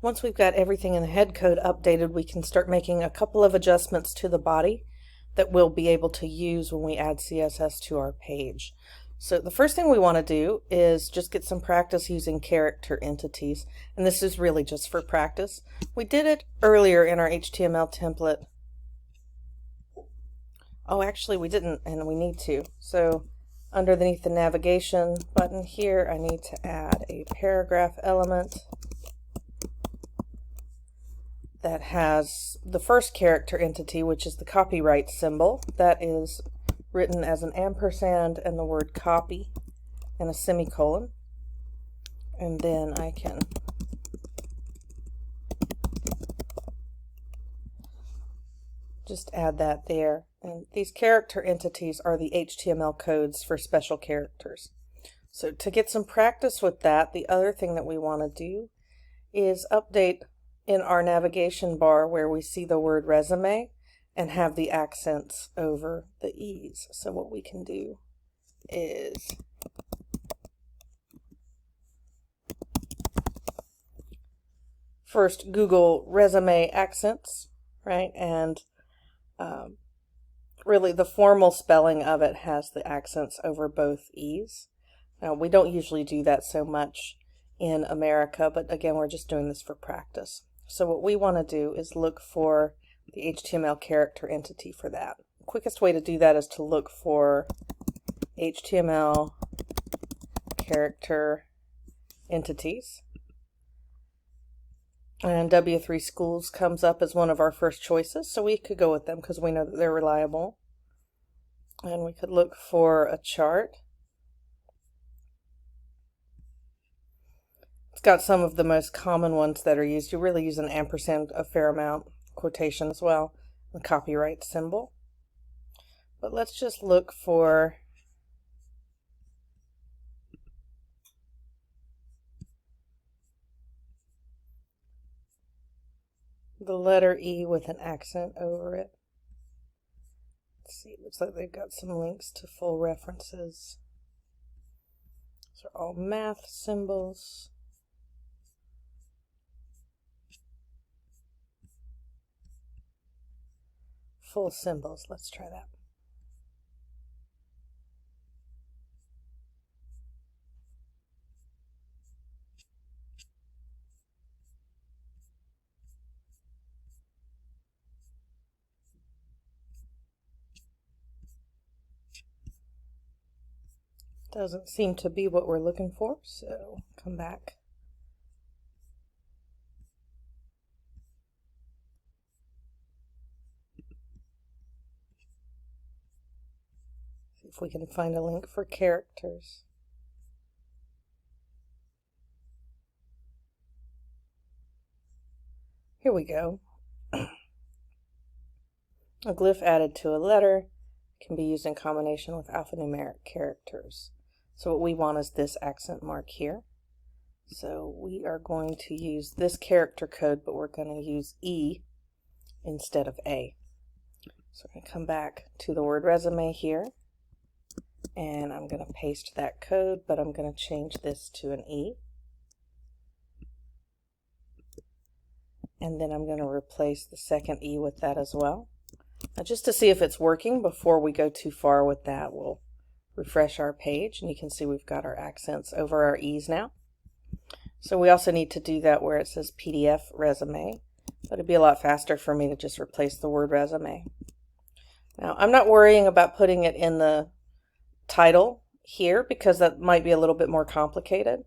Once we've got everything in the head code updated, we can start making a couple of adjustments to the body that we'll be able to use when we add CSS to our page. So the first thing we want to do is just get some practice using character entities, and this is really just for practice. We did it earlier in our HTML template. Oh, actually we didn't, and we need to. So underneath the navigation button here, I need to add a paragraph element that has the first character entity, which is the copyright symbol. That is written as an ampersand and the word copy and a semicolon. And then I can just add that there. And these character entities are the HTML codes for special characters. So to get some practice with that, the other thing that we want to do is update in our navigation bar where we see the word resume and have the accents over the E's. So what we can do is first Google resume accents, right? And really the formal spelling of it has the accents over both E's. Now we don't usually do that so much in America, but again, we're just doing this for practice. So what we want to do is look for the HTML character entity for that. The quickest way to do that is to look for HTML character entities. And W3 Schools comes up as one of our first choices, so we could go with them because we know that they're reliable. And we could look for a chart. It's got some of the most common ones that are used. You really use an ampersand a fair amount, quotation as well, the copyright symbol. But let's just look for the letter E with an accent over it. Let's see, it looks like they've got some links to full references. These are all math symbols. Full symbols, let's try that. Doesn't seem to be what we're looking for, so come back. See if we can find a link for characters. Here we go. A glyph added to a letter can be used in combination with alphanumeric characters. So what we want is this accent mark here. So we are going to use this character code, but we're going to use E instead of A. So we're going to come back to the word resume here, and I'm going to paste that code, but I'm going to change this to an E. And then I'm going to replace the second E with that as well. Now just to see if it's working before we go too far with that, we'll refresh our page, and you can see we've got our accents over our E's now. So we also need to do that where it says PDF resume, but it'd be a lot faster for me to just replace the word resume. Now I'm not worrying about putting it in the title here because that might be a little bit more complicated.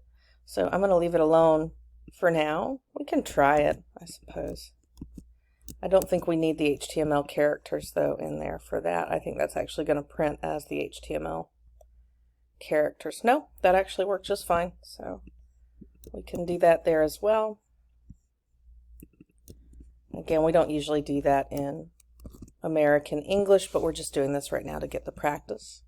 So I'm going to leave it alone for now. We can try it, I suppose. I don't think we need the HTML characters though in there for that. I think that's actually going to print as the HTML characters. No, that actually worked just fine. So we can do that there as well. Again, we don't usually do that in American English, but we're just doing this right now to get the practice.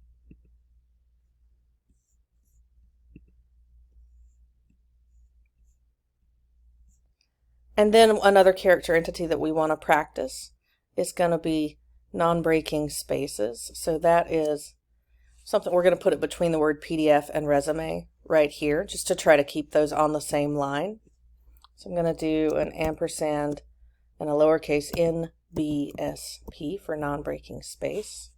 And then another character entity that we want to practice is going to be non-breaking spaces. So that is something we're going to put it between the word PDF and resume right here, just to try to keep those on the same line. So I'm going to do an ampersand and a lowercase NBSP for non-breaking space.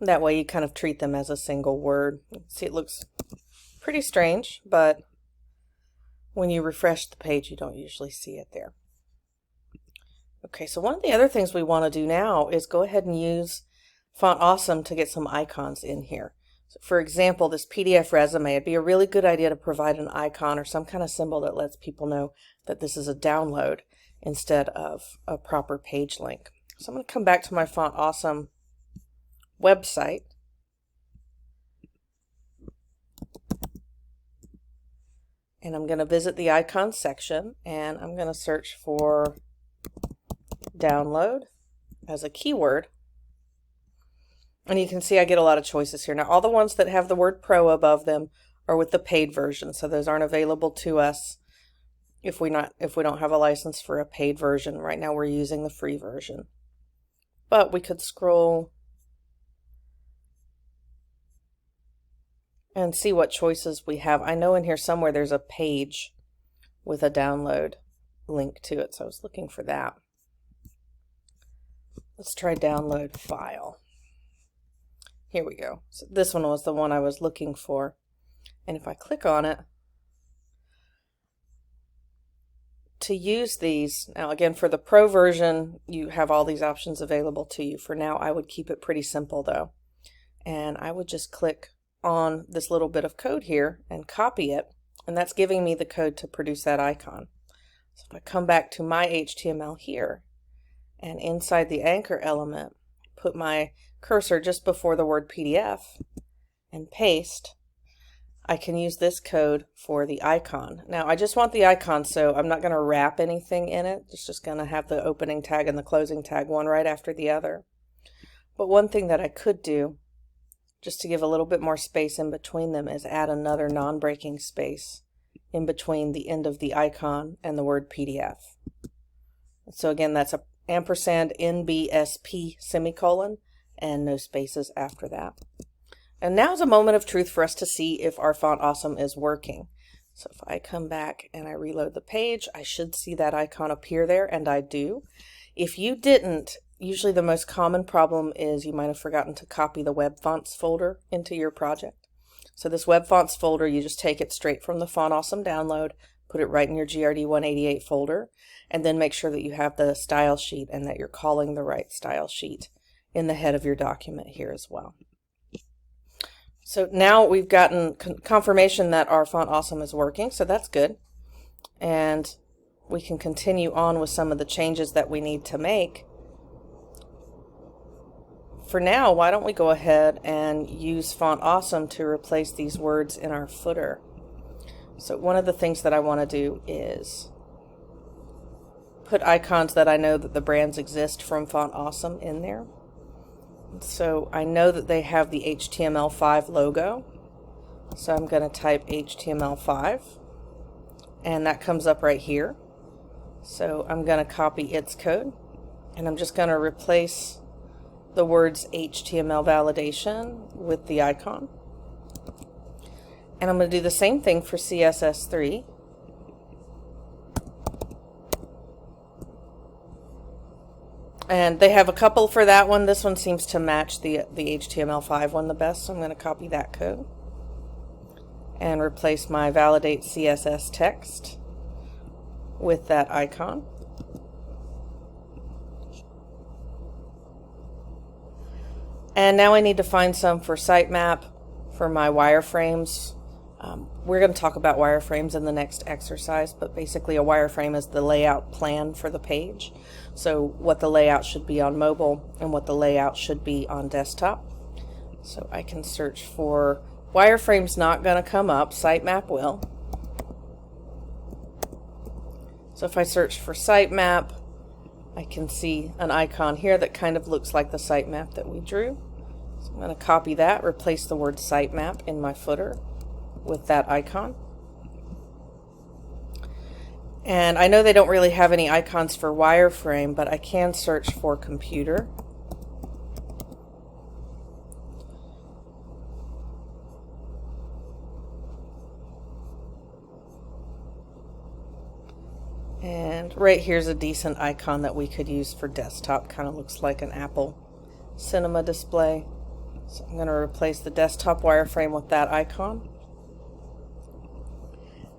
That way you kind of treat them as a single word. See, it looks pretty strange, but when you refresh the page, you don't usually see it there. Okay, so one of the other things we want to do now is go ahead and use Font Awesome to get some icons in here. So for example, this PDF resume, it'd be a really good idea to provide an icon or some kind of symbol that lets people know that this is a download instead of a proper page link. So I'm going to come back to my Font Awesome website. And I'm going to visit the icons section, and I'm going to search for download as a keyword. And you can see I get a lot of choices here. Now all the ones that have the word pro above them are with the paid version, so those aren't available to us if we don't have a license for a paid version. Right now we're using the free version. But we could scroll and see what choices we have. I know in here somewhere there's a page with a download link to it, so I was looking for that. Let's try download file. Here we go. So this one was the one I was looking for. And if I click on it, to use these, now again for the pro version, you have all these options available to you. For now, I would keep it pretty simple though. And I would just click on this little bit of code here and copy it. And that's giving me the code to produce that icon. So if I come back to my HTML here, and inside the anchor element, put my cursor just before the word PDF and paste, I can use this code for the icon. Now I just want the icon, so I'm not going to wrap anything in it. It's just going to have the opening tag and the closing tag one right after the other. But one thing that I could do, just to give a little bit more space in between them, is add another non-breaking space in between the end of the icon and the word PDF. So again, that's a ampersand NBSP semicolon and no spaces after that. And now's a moment of truth for us to see if our Font Awesome is working. So if I come back and I reload the page, I should see that icon appear there, and I do. If you didn't, usually the most common problem is you might have forgotten to copy the web fonts folder into your project. So this web fonts folder, you just take it straight from the Font Awesome download, put it right in your GRD 188 folder, and then make sure that you have the style sheet and that you're calling the right style sheet in the head of your document here as well. So now we've gotten confirmation that our Font Awesome is working, so that's good. And we can continue on with some of the changes that we need to make. For now, why don't we go ahead and use Font Awesome to replace these words in our footer. So one of the things that I want to do is put icons that I know that the brands exist from Font Awesome in there. So I know that they have the HTML5 logo. So I'm going to type HTML5 and that comes up right here. So I'm going to copy its code and I'm just going to replace the words HTML validation with the icon. And I'm going to do the same thing for CSS3. And they have a couple for that one. This one seems to match the HTML5 one the best, so I'm going to copy that code and replace my validate CSS text with that icon. And now I need to find some for sitemap for my wireframes. We're going to talk about wireframes in the next exercise, but basically a wireframe is the layout plan for the page. So what the layout should be on mobile and what the layout should be on desktop. So I can search for wireframe's not going to come up, sitemap will. So if I search for sitemap, I can see an icon here that kind of looks like the sitemap that we drew. So I'm going to copy that, replace the word sitemap in my footer with that icon. And I know they don't really have any icons for wireframe, but I can search for computer. And right here's a decent icon that we could use for desktop. Kind of looks like an Apple Cinema display. So I'm going to replace the desktop wireframe with that icon.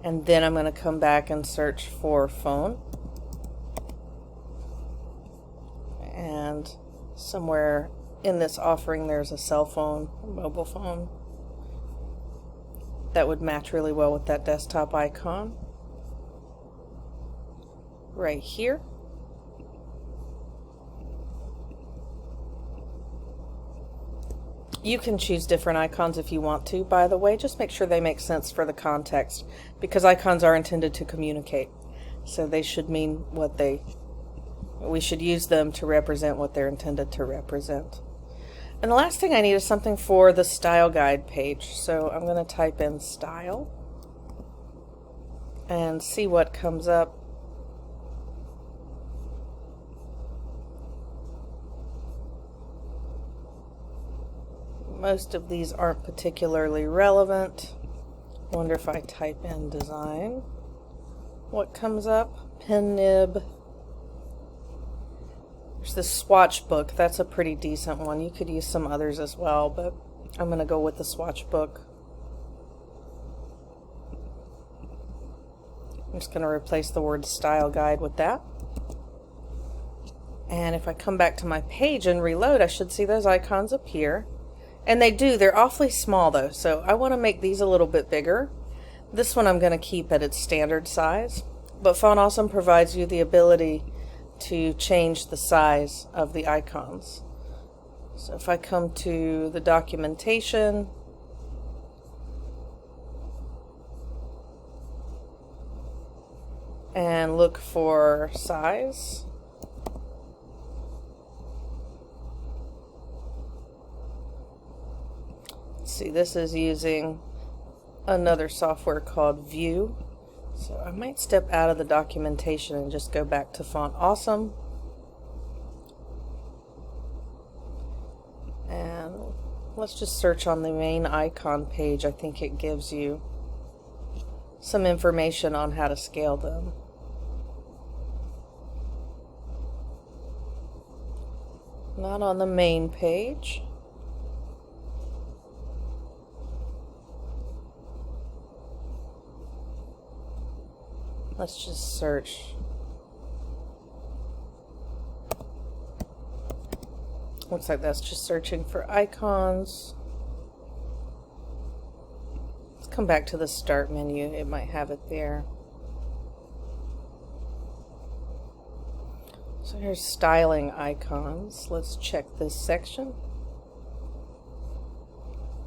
And then I'm going to come back and search for phone. And somewhere in this offering there's a cell phone, a mobile phone. That would match really well with that desktop icon. Right here. You can choose different icons if you want to, by the way. Just make sure they make sense for the context, because icons are intended to communicate. So they should mean what we should use them to represent what they're intended to represent. And the last thing I need is something for the style guide page. So I'm going to type in style and see what comes up. Most of these aren't particularly relevant. Wonder if I type in design, what comes up? Pen nib. There's this swatch book. That's a pretty decent one. You could use some others as well, but I'm going to go with the swatch book. I'm just going to replace the word style guide with that. And if I come back to my page and reload, I should see those icons appear. And they do. They're awfully small though, so I want to make these a little bit bigger. This one I'm going to keep at its standard size, but Font Awesome provides you the ability to change the size of the icons. So if I come to the documentation, and look for size, see, this is using another software called View. So I might step out of the documentation and just go back to Font Awesome. And let's just search on the main icon page. I think it gives you some information on how to scale them. Not on the main page. Let's just search. Looks like that's just searching for icons. Let's come back to the start menu. It might have it there. So here's styling icons. Let's check this section.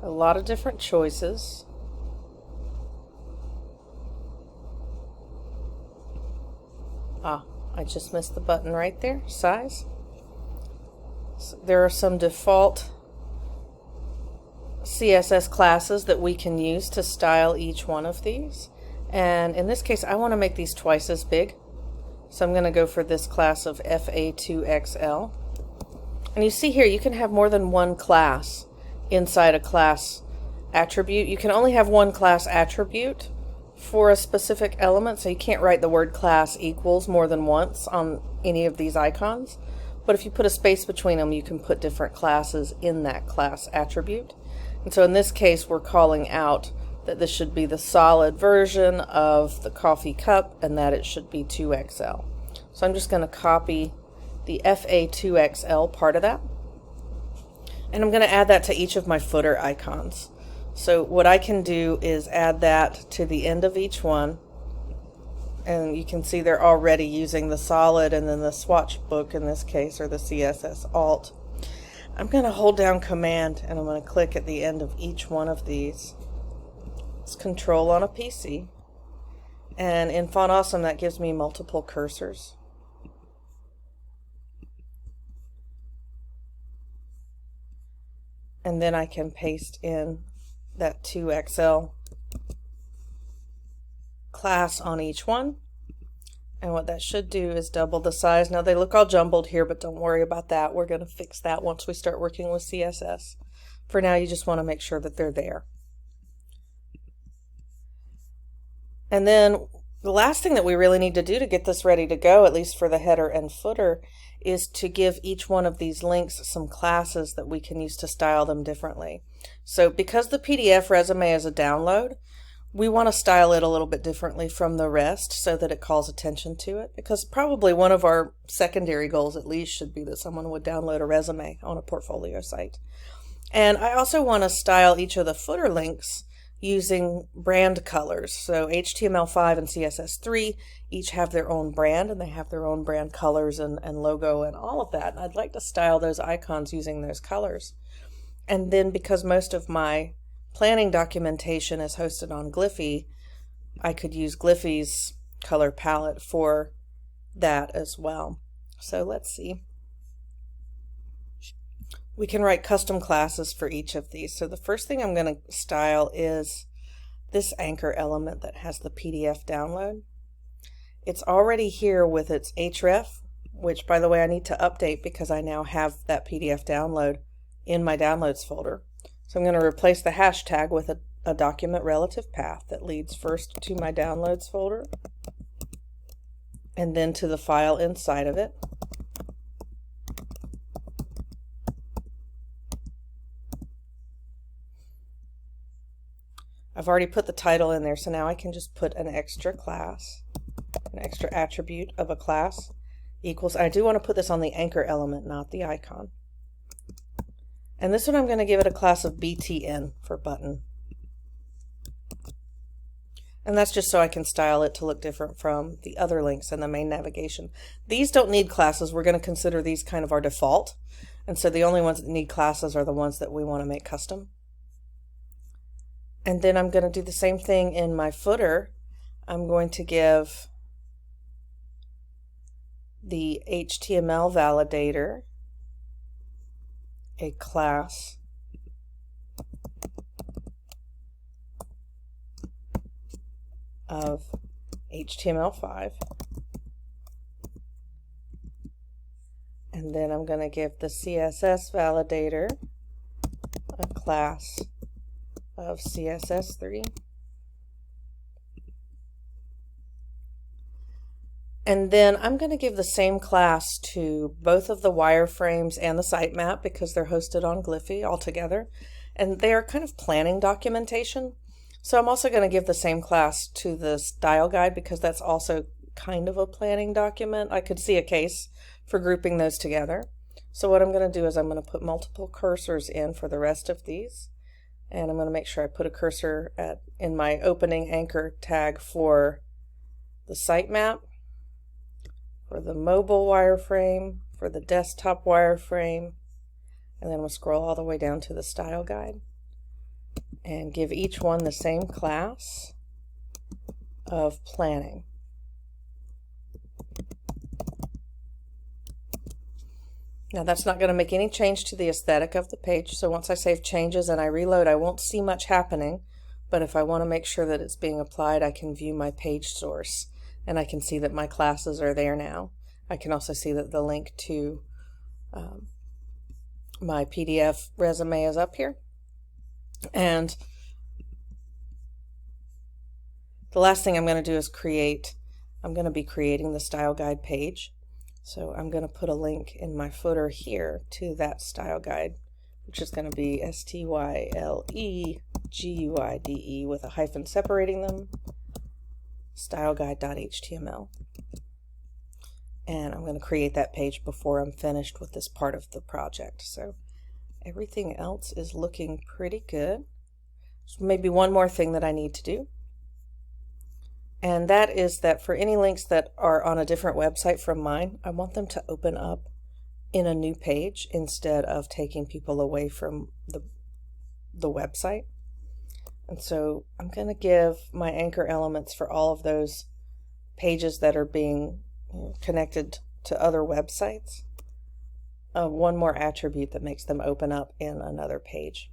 A lot of different choices. I just missed the button right there, size. So there are some default CSS classes that we can use to style each one of these. And in this case, I want to make these twice as big. So I'm going to go for this class of FA2XL. And you see here, you can have more than one class inside a class attribute. You can only have one class attribute for a specific element, so you can't write the word class equals more than once on any of these icons. But if you put a space between them, you can put different classes in that class attribute. And so in this case, we're calling out that this should be the solid version of the coffee cup and that it should be 2XL. So I'm just going to copy the FA2XL part of that. And I'm going to add that to each of my footer icons. So what I can do is add that to the end of each one, and you can see they're already using the solid and then the swatch book in this case, or the CSS alt. I'm going to hold down Command and I'm going to click at the end of each one of these. It's Control on a PC, and in Font Awesome that gives me multiple cursors. And then I can paste in that 2XL class on each one. And what that should do is double the size. Now they look all jumbled here, but don't worry about that. We're going to fix that once we start working with CSS. For now, you just want to make sure that they're there. And then The last thing that we really need to do to get this ready to go, at least for the header and footer, is to give each one of these links some classes that we can use to style them differently. So because the PDF resume is a download, we want to style it a little bit differently from the rest so that it calls attention to it, because probably one of our secondary goals at least should be that someone would download a resume on a portfolio site. And I also want to style each of the footer links using brand colors. So HTML5 and CSS3 each have their own brand, and they have their own brand colors and logo and all of that. And I'd like to style those icons using those colors. And then because most of my planning documentation is hosted on Glyphy, I could use Glyphy's color palette for that as well. So let's see. We can write custom classes for each of these. So the first thing I'm going to style is this anchor element that has the PDF download. It's already here with its href, which by the way I need to update because I now have that PDF download in my downloads folder. So I'm going to replace the hashtag with a document relative path that leads first to my downloads folder and then to the file inside of it. I've already put the title in there, so now I can just put an extra class, an extra attribute of a class equals, I do want to put this on the anchor element, not the icon. And this one I'm going to give it a class of BTN for button. And that's just so I can style it to look different from the other links in the main navigation. These don't need classes. We're going to consider these kind of our default. And so the only ones that need classes are the ones that we want to make custom. And then I'm going to do the same thing in my footer. I'm going to give the HTML validator a class of HTML5. And then I'm going to give the CSS validator a class of CSS3. And then I'm going to give the same class to both of the wireframes and the sitemap because they're hosted on Glyphy altogether. And they are kind of planning documentation. So I'm also going to give the same class to the style guide because that's also kind of a planning document. I could see a case for grouping those together. So what I'm going to do is I'm going to put multiple cursors in for the rest of these. And I'm going to make sure I put a cursor in my opening anchor tag for the sitemap, for the mobile wireframe, for the desktop wireframe, and then we'll scroll all the way down to the style guide and give each one the same class of planning. Now that's not going to make any change to the aesthetic of the page, so once I save changes and I reload I won't see much happening, but if I want to make sure that it's being applied I can view my page source and I can see that my classes are there now. I can also see that the link to my PDF resume is up here. And the last thing I'm going to do is I'm going to be creating the style guide page. So I'm going to put a link in my footer here to that style guide, which is going to be STYLEGUIDE with a hyphen separating them, styleguide.html. And I'm going to create that page before I'm finished with this part of the project. So everything else is looking pretty good. So maybe one more thing that I need to do. And that is that for any links that are on a different website from mine, I want them to open up in a new page instead of taking people away from the website. And so I'm going to give my anchor elements for all of those pages that are being connected to other websites one more attribute that makes them open up in another page.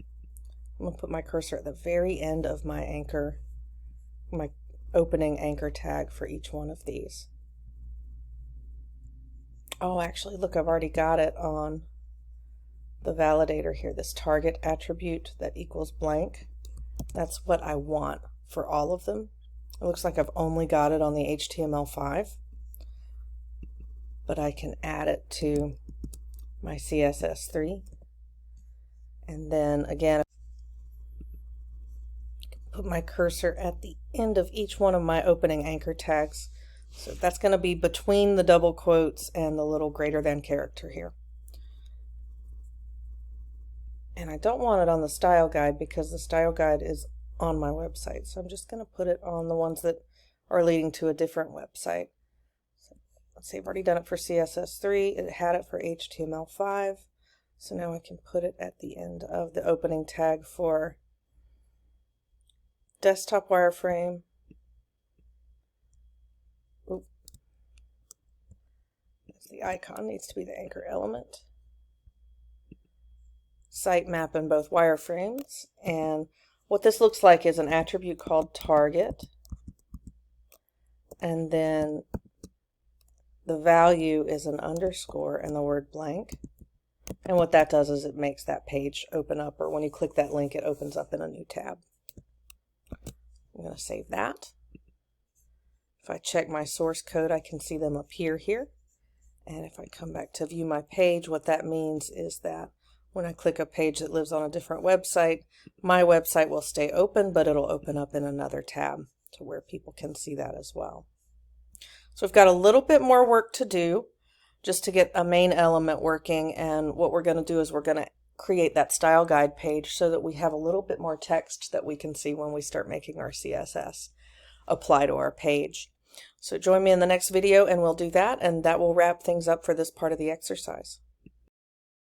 I'm going to put my cursor at the very end of my anchor, my opening anchor tag for each one of these. Oh, actually, look, I've already got it on the validator here, this target attribute that equals blank. That's what I want for all of them. It looks like I've only got it on the HTML5, but I can add it to my CSS3. And then again, put my cursor at the end of each one of my opening anchor tags. So that's going to be between the double quotes and the little greater than character here. And I don't want it on the style guide because the style guide is on my website. So I'm just going to put it on the ones that are leading to a different website. So let's see, I've already done it for CSS3. It had it for HTML5. So now I can put it at the end of the opening tag for desktop wireframe. Oop. The icon needs to be the anchor element. Sitemap in both wireframes. And what this looks like is an attribute called target. And then the value is an underscore and the word blank. And what that does is it makes that page open up, or when you click that link, it opens up in a new tab. I'm going to save that. If I check my source code, I can see them appear here. And if I come back to view my page, what that means is that when I click a page that lives on a different website, my website will stay open, but it'll open up in another tab to where people can see that as well. So we've got a little bit more work to do just to get a main element working, and what we're going to do is we're going to create that style guide page so that we have a little bit more text that we can see when we start making our CSS apply to our page. So join me in the next video and we'll do that, and that will wrap things up for this part of the exercise.